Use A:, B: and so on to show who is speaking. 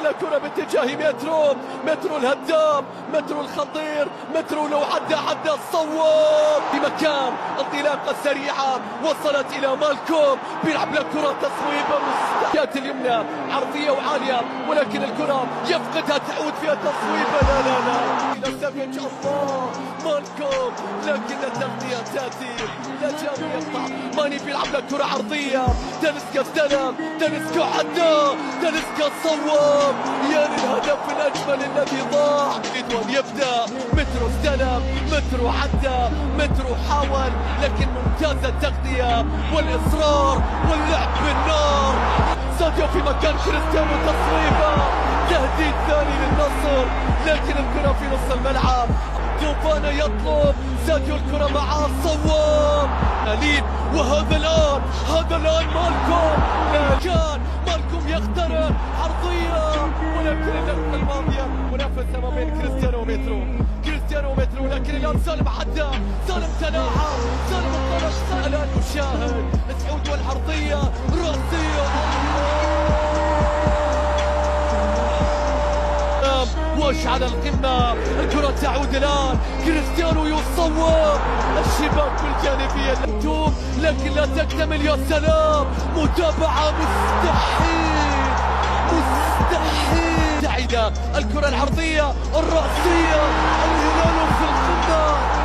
A: على كرة باتجاه مترو الهدام، مترو الخطير، مترو لو عدى الصواب في مكان انطلاقة سريعة وصلت إلى مالكوم، بيلعب لكرة تصويبة مستحيلة اليمنى عرضية وعالية، ولكن الكرة يفقدها تعود فيها تصويبة. لا إلى سافيتش، الله مالكوم، لكن التغطية تأتي لا جاب يقطع. ماني بيلعب لكرة عرضية، تاليسكا استلم، تاليسكا عدى، تاليسكا صوب، يا للهدف الأجمل الذي ضاع. رضوان يبدأ، مترو استلم، مترو عدى، مترو حاول، لكن ممتازة التغطية والإصرار واللعب بالنار. ساديو في مكان كريستيانو، تصويبة، تهديد ثاني للنصر، لكن الكرة في نص الملعب. توفانا يطلب، ساديو الكرة معاه، صواب لين، وهذا الآن مالكوم، كان مالكوم يخترق عرضية، ولكن اللمسة الماضية منافسة ما بين كريستيانو ومترو، لكن الآن سالم عدى، سالم تلاعب، سالم انطلق، الآن نشاهد سعود والعرضية راسية، وش على القمة، الكرة تعود الآن، كريستيانو يصوب، الشباك بالجانبية مكتوب، لكن لا تكتمل. يا سلام، متابعة مستحيل سعيدة، الكرة العرضية الرأسية، الهلال في القمة.